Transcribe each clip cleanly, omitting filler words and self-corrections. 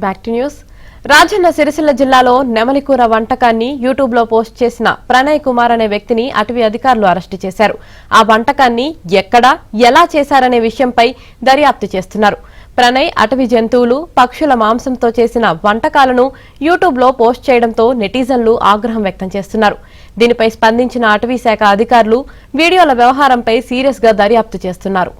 Back to news. Rajanna Sircilla జిల్లాలో నెమలికూర వంటకాన్ని YouTube లో పోస్ట్ చేసిన ప్రణయ్ కుమార్ అనే వ్యక్తిని అటవీ అధికారులు అరెస్టు చేశారు. ఆ వంటకాన్ని ఎక్కడ ఎలా చేశారనే విషయంపై దర్యాప్తు చేస్తున్నారు. ప్రణయ్ అటవీ జంతువులు, పక్షుల మాంసంతో చేసిన వంటకాలను యూట్యూబ్ లో పోస్ట్ చేయడంతో నెటిజన్లు ఆగ్రహం వ్యక్తం చేస్తున్నారు. దీనిపై స్పందించిన అటవీ శాఖ అధికారులు వీడియోల వ్యవహారంపై సీరియస్ గా దర్యాప్తు చేస్తున్నారు.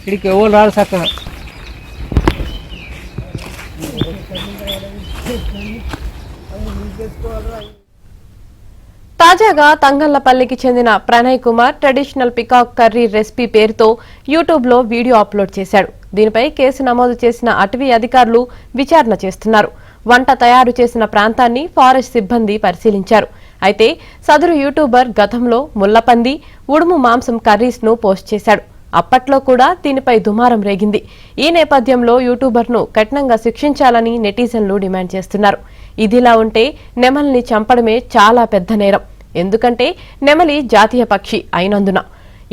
ఇక్కడికి ఎవరు రారు చక్కగా. తాజాగా తంగళ్లపల్లికి చెందిన Pranay Kumar traditional peacock curry recipe పేరుతో యూట్యూబ్ లో వీడియో అప్లోడ్ చేశాడు. దీనిపై కేసు నమోదు చేసిన అటవీ అధికారులు విచారణ చేస్తున్నారు. వంట తయారు చేసిన ప్రాంతాన్ని ఫారెస్ట్ సిబ్బంది పరిశీలించారు. అయితే సదరు యూట్యూబర్ గతంలో ముళ్లపంది, ఉడుము మాంసం కర్రీస్ ను పోస్ట్ చేశాడు. అప్పట్లో కూడా దీనిపై దుమారం రేగింది. ఈ నేపథ్యంలో యూట్యూబర్ను కఠినంగా శిక్షించాలని నెటిజన్లు డిమాండ్ చేస్తున్నారు. ఇదిలా ఉంటే నెమలిని చంపడమే చాలా పెద్ద నేరం. ఎందుకంటే నెమలి జాతీయ పక్షి అయినందున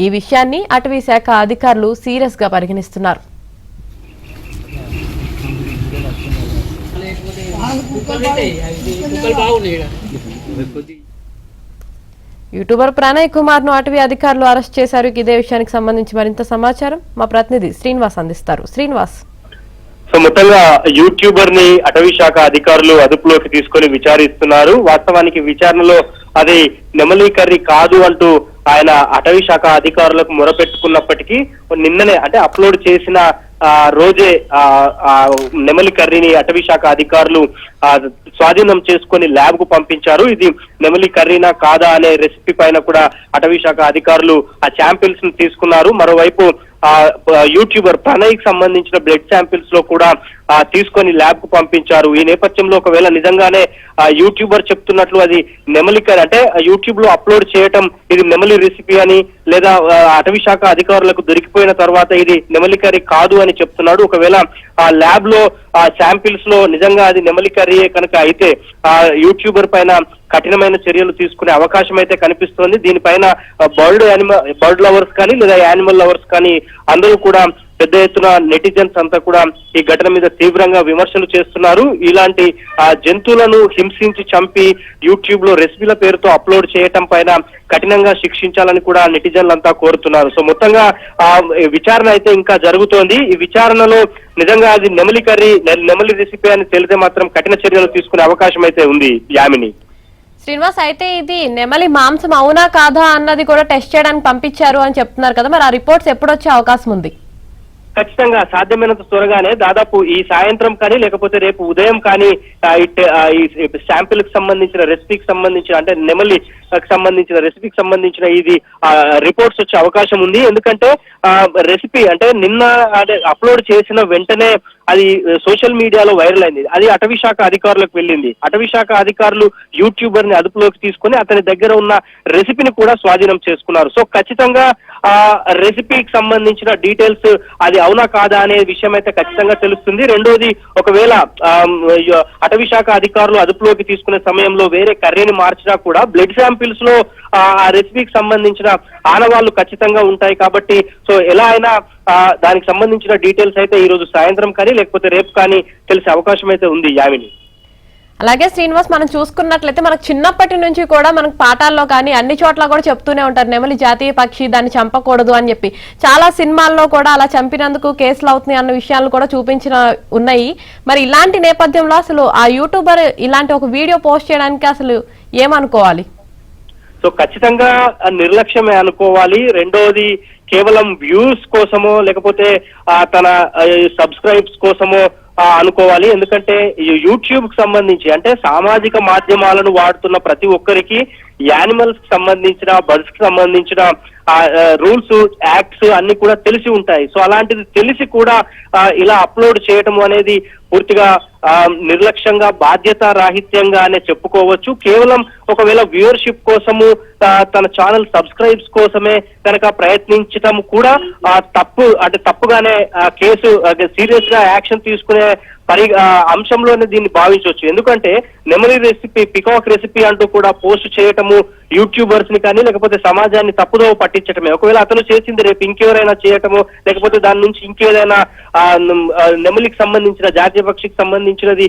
ఈ విషయాన్ని అటవీ శాఖ అధికారులు సీరియస్ గా పరిగణిస్తున్నారు. యూట్యూబర్ ప్రణయ్ కుమార్ ను అటవీ అధికారులు అరెస్ట్ చేశారు. ఇదే విషయానికి సంబంధించి మరింత సమాచారం మా ప్రతినిధి శ్రీనివాస్ అందిస్తారు. శ్రీనివాస్, సో మొత్తంగా యూట్యూబర్ ని అటవీ శాఖ అధికారులు అదుపులోకి తీసుకొని విచారిస్తున్నారు. వాస్తవానికి విచారణలో అది నెమలి కర్రీ కాదు అంటూ ఆయన అటవీ శాఖ అధికారులకు మొరపెట్టుకున్నప్పటికీ నిన్ననే అంటే అప్లోడ్ చేసిన రోజే నెమలి కర్రీని అటవీ శాఖ అధికారులు స్వాధీనం చేసుకుని ల్యాబ్ కు పంపించారు. ఇది నెమలి కర్రీనా కాదా అనే రెసిపీ పైన కూడా అటవీ శాఖ అధికారులు ఆ శాంపిల్స్ ను తీసుకున్నారు. మరోవైపు యూట్యూబర్ ప్రణయ్ కి సంబంధించిన బ్లడ్ శాంపిల్స్ లో కూడా తీసుకొని ల్యాబ్ కు పంపించారు. ఈ నేపథ్యంలో ఒకవేళ నిజంగానే యూట్యూబర్ చెప్తున్నట్లు అది నెమలి కర్రీ అంటే యూట్యూబ్ లో అప్లోడ్ చేయటం ఇది నెమలి రెసిపీ అని, లేదా అటవీ శాఖ అధికారులకు దొరికిపోయిన తర్వాత ఇది నెమలి కర్రీ కాదు అని చెప్తున్నాడు. ఒకవేళ ఆ ల్యాబ్ లో శాంపిల్స్ లో నిజంగా అది నెమలి కర్రీయే కనుక అయితే యూట్యూబర్ పైన కఠినమైన చర్యలు తీసుకునే అవకాశం అయితే కనిపిస్తోంది. దీనిపైన బర్డ్ లవర్స్ కానీ లేదా యానిమల్ లవర్స్ కానీ అందరూ కూడా పెద్ద ఎత్తున నెటిజన్స్ అంతా కూడా ఈ ఘటన మీద తీవ్రంగా విమర్శలు చేస్తున్నారు. ఇలాంటి జంతువులను హింసించి చంపి యూట్యూబ్ లో రెసిపీల పేరుతో అప్లోడ్ చేయటం పైన కఠినంగా శిక్షించాలని కూడా నెటిజన్లంతా కోరుతున్నారు. సో మొత్తంగా విచారణ అయితే ఇంకా జరుగుతోంది. ఈ విచారణలో నిజంగా అది నెమలి కర్రీ, నెమలి రెసిపీ అని తెలితే మాత్రం కఠిన చర్యలు తీసుకునే అవకాశం అయితే ఉంది. యామిని, శ్రీనివాస్, అయితే ఇది నెమలి మాంసం అవునా కాదా అన్నది కూడా టెస్ట్ చేయడానికి పంపించారు అని చెప్తున్నారు కదా, మరి ఆ రిపోర్ట్స్ ఎప్పుడు వచ్చే అవకాశం ఉంది? ఖచ్చితంగా సాధ్యమైనంత త్వరగానే దాదాపు ఈ సాయంత్రం కానీ లేకపోతే రేపు ఉదయం కానీ ఈ శాంపిల్ కి సంబంధించిన రెసిపీకి సంబంధించిన అంటే నెమలికి సంబంధించిన రెసిపీకి సంబంధించిన ఇది రిపోర్ట్స్ వచ్చే అవకాశం ఉంది. ఎందుకంటే రెసిపీ అంటే నిన్న అప్లోడ్ చేసిన వెంటనే అది సోషల్ మీడియాలో వైరల్ అయింది. అది అటవీ శాఖ అధికారులకు వెళ్ళింది. అటవీ శాఖ అధికారులు యూట్యూబర్ ని అదుపులోకి తీసుకుని అతని దగ్గర ఉన్న రెసిపీని కూడా స్వాధీనం చేసుకున్నారు. సో ఖచ్చితంగా ఆ రెసిపీకి సంబంధించిన డీటెయిల్స్ అది అవునా కాదా అనే విషయం అయితే ఖచ్చితంగా తెలుస్తుంది. రెండోది, ఒకవేళ అటవీ శాఖ అధికారులు అదుపులోకి తీసుకునే సమయంలో వేరే కర్రీని మార్చినా కూడా బ్లడ్ శాంపిల్స్ లో ఆ రెసిపీకి సంబంధించిన ఆనవాళ్లు ఖచ్చితంగా ఉంటాయి. కాబట్టి సో ఎలా అయినా దానికి సంబంధించిన డీటెయిల్స్ అయితే ఈ రోజు సాయంత్రం కానీ లేకపోతే రేపు కానీ తెలిసే అవకాశం అయితే ఉంది. యామిని, అలాగే శ్రీనివాస్, మనం చూసుకున్నట్లయితే మనకు చిన్నప్పటి నుంచి కూడా మనకు పాఠాల్లో కానీ అన్ని చోట్ల కూడా చెప్తూనే ఉంటారు నెమలి జాతీయ పక్షి, దాన్ని చంపకూడదు అని చెప్పి. చాలా సినిమాల్లో కూడా అలా చంపినందుకు కేసులు అవుతున్నాయి అన్న విషయాలు కూడా చూపించిన ఉన్నాయి. మరి ఇలాంటి నేపథ్యంలో అసలు ఆ యూట్యూబర్ ఇలాంటి ఒక వీడియో పోస్ట్ చేయడానికి అసలు ఏమనుకోవాలి? సో ఖచ్చితంగా నిర్లక్ష్యమే అనుకోవాలి. రెండోది, కేవలం వ్యూస్ కోసమో లేకపోతే తన సబ్స్క్రైబ్స్ కోసమో అనుకోవాలి. ఎందుకంటే యూట్యూబ్ కి సంబంధించి అంటే సామాజిక మాధ్యమాలను వాడుతున్న ప్రతి ఒక్కరికి యానిమల్స్ కి సంబంధించిన బర్డ్స్ కి సంబంధించిన రూల్స్ యాక్ట్స్ అన్ని కూడా తెలిసి ఉంటాయి. సో అలాంటిది తెలిసి కూడా ఇలా అప్లోడ్ చేయటం అనేది పూర్తిగా నిర్లక్ష్యంగా బాధ్యత రాహిత్యంగానే చెప్పుకోవచ్చు. కేవలం ఒకవేళ వ్యూవర్షిప్ కోసము తన ఛానల్ సబ్స్క్రైబ్స్ కోసమే కనుక ప్రయత్నించటం కూడా తప్పుగానే కేసు సీరియస్ గా యాక్షన్ తీసుకునే అంశంలోనే దీన్ని భావించవచ్చు. ఎందుకంటే నెమలి రెసిపీ, పికాక్ రెసిపీ అంటూ కూడా పోస్ట్ చేయటము యూట్యూబర్స్ ని కానీ లేకపోతే సమాజాన్ని తప్పుదోవ పట్టించటమే. ఒకవేళ అతను చేసింది రేపు ఇంకెవరైనా చేయటము లేకపోతే దాని నుంచి ఇంకేదైనా నెమలికి సంబంధించిన జాతీయ పక్షికి సంబంధించినది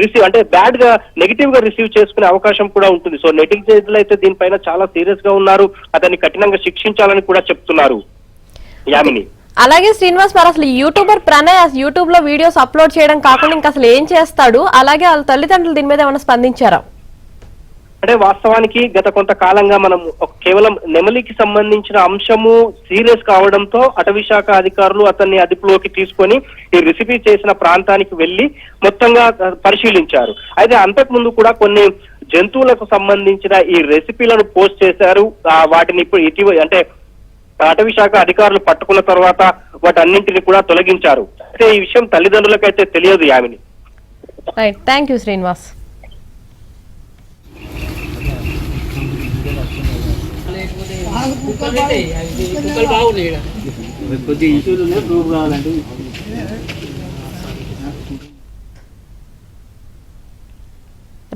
రిసీవ్ అంటే బ్యాడ్ గా నెగిటివ్ గా రిసీవ్ చేసుకునే అవకాశం కూడా ఉంటుంది. సో నెటిజన్లు అయితే దీనిపైన చాలా సీరియస్ గా ఉన్నారు. అతన్ని కఠినంగా శిక్షించాలని కూడా చెప్తున్నారు. యామిని, అలాగే శ్రీనివాస్ మరి అసలు యూట్యూబర్ ప్రణయ్ యూట్యూబ్ లో వీడియోస్ అప్లోడ్ చేయడం కాకుండా ఇంకా అసలు ఏం చేస్తాడు? అలాగే వాళ్ళ తల్లిదండ్రులు దీని మీద ఏమైనా స్పందించారా? అంటే వాస్తవానికి గత కొంతకాలంగా మనం కేవలం నెమలికి సంబంధించిన అంశము సీరియస్ కావడంతో అటవీ శాఖ అధికారులు అతన్ని అదుపులోకి తీసుకొని ఈ రెసిపీ చేసిన ప్రాంతానికి వెళ్లి మొత్తంగా పరిశీలించారు. అయితే అంతకు ముందు కూడా కొన్ని జంతువులకు సంబంధించిన ఈ రెసిపీలను పోస్ట్ చేశారు. వాటిని ఇప్పుడు ఇటీవల అంటే అటవీ శాఖ అధికారులు పట్టుకున్న తర్వాత వాటన్నింటిని కూడా తొలగించారు. అయితే ఈ విషయం తల్లిదండ్రులకైతే తెలియదు. Yamini, right, thank you Srinivas.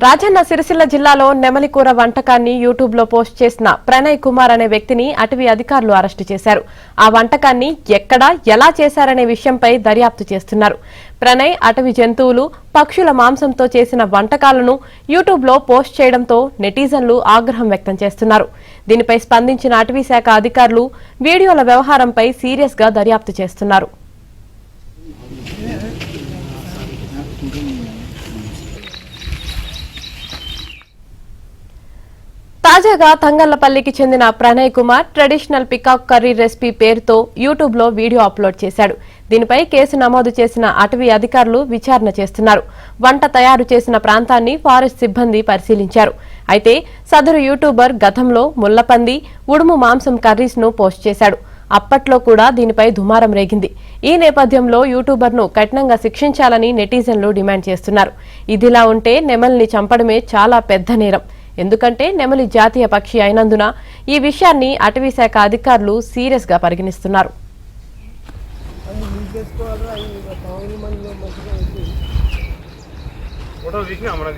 Rajanna Sircilla జిల్లాలో నెమలికూర వంటకాన్ని యూట్యూబ్ లో పోస్ట్ చేసిన ప్రణయ్ కుమార్ అనే వ్యక్తిని అటవీ అధికారులు అరెస్టు చేశారు. ఆ వంటకాన్ని ఎక్కడ ఎలా చేశారనే విషయంపై దర్యాప్తు చేస్తున్నారు. ప్రణయ్ అటవీ జంతువులు, పక్షుల మాంసంతో చేసిన వంటకాలను యూట్యూబ్ లో పోస్ట్ చేయడంతో నెటిజన్లు ఆగ్రహం వ్యక్తం చేస్తున్నారు. దీనిపై స్పందించిన అటవీ శాఖ అధికారులు వీడియోల వ్యవహారంపై సీరియస్ గా దర్యాప్తు చేస్తున్నారు. తాజాగా తంగళ్లపల్లికి చెందిన Pranay Kumar traditional peacock curry recipe పేరుతో యూట్యూబ్ లో వీడియో అప్లోడ్ చేశాడు. దీనిపై కేసు నమోదు చేసిన అటవీ అధికారులు విచారణ చేస్తున్నారు. వంట తయారు చేసిన ప్రాంతాన్ని ఫారెస్ట్ సిబ్బంది పరిశీలించారు. అయితే సదరు యూట్యూబర్ గతంలో ముళ్లపంది, ఉడుము మాంసం కర్రీస్ ను పోస్ట్ చేశాడు. అప్పట్లో కూడా దీనిపై దుమారం రేగింది. ఈ నేపథ్యంలో యూట్యూబర్ ను కఠినంగా శిక్షించాలని నెటిజన్లు డిమాండ్ చేస్తున్నారు. ఇదిలా ఉంటే నెమలిని చంపడమే చాలా పెద్ద నేరం. ఎందుకంటే నెమలి జాతీయ పక్షి అయినందున ఈ విషయాన్ని అటవీ శాఖ అధికారులు సీరియస్ గా పరిగణిస్తున్నారు. ఫోటో తీసినా మన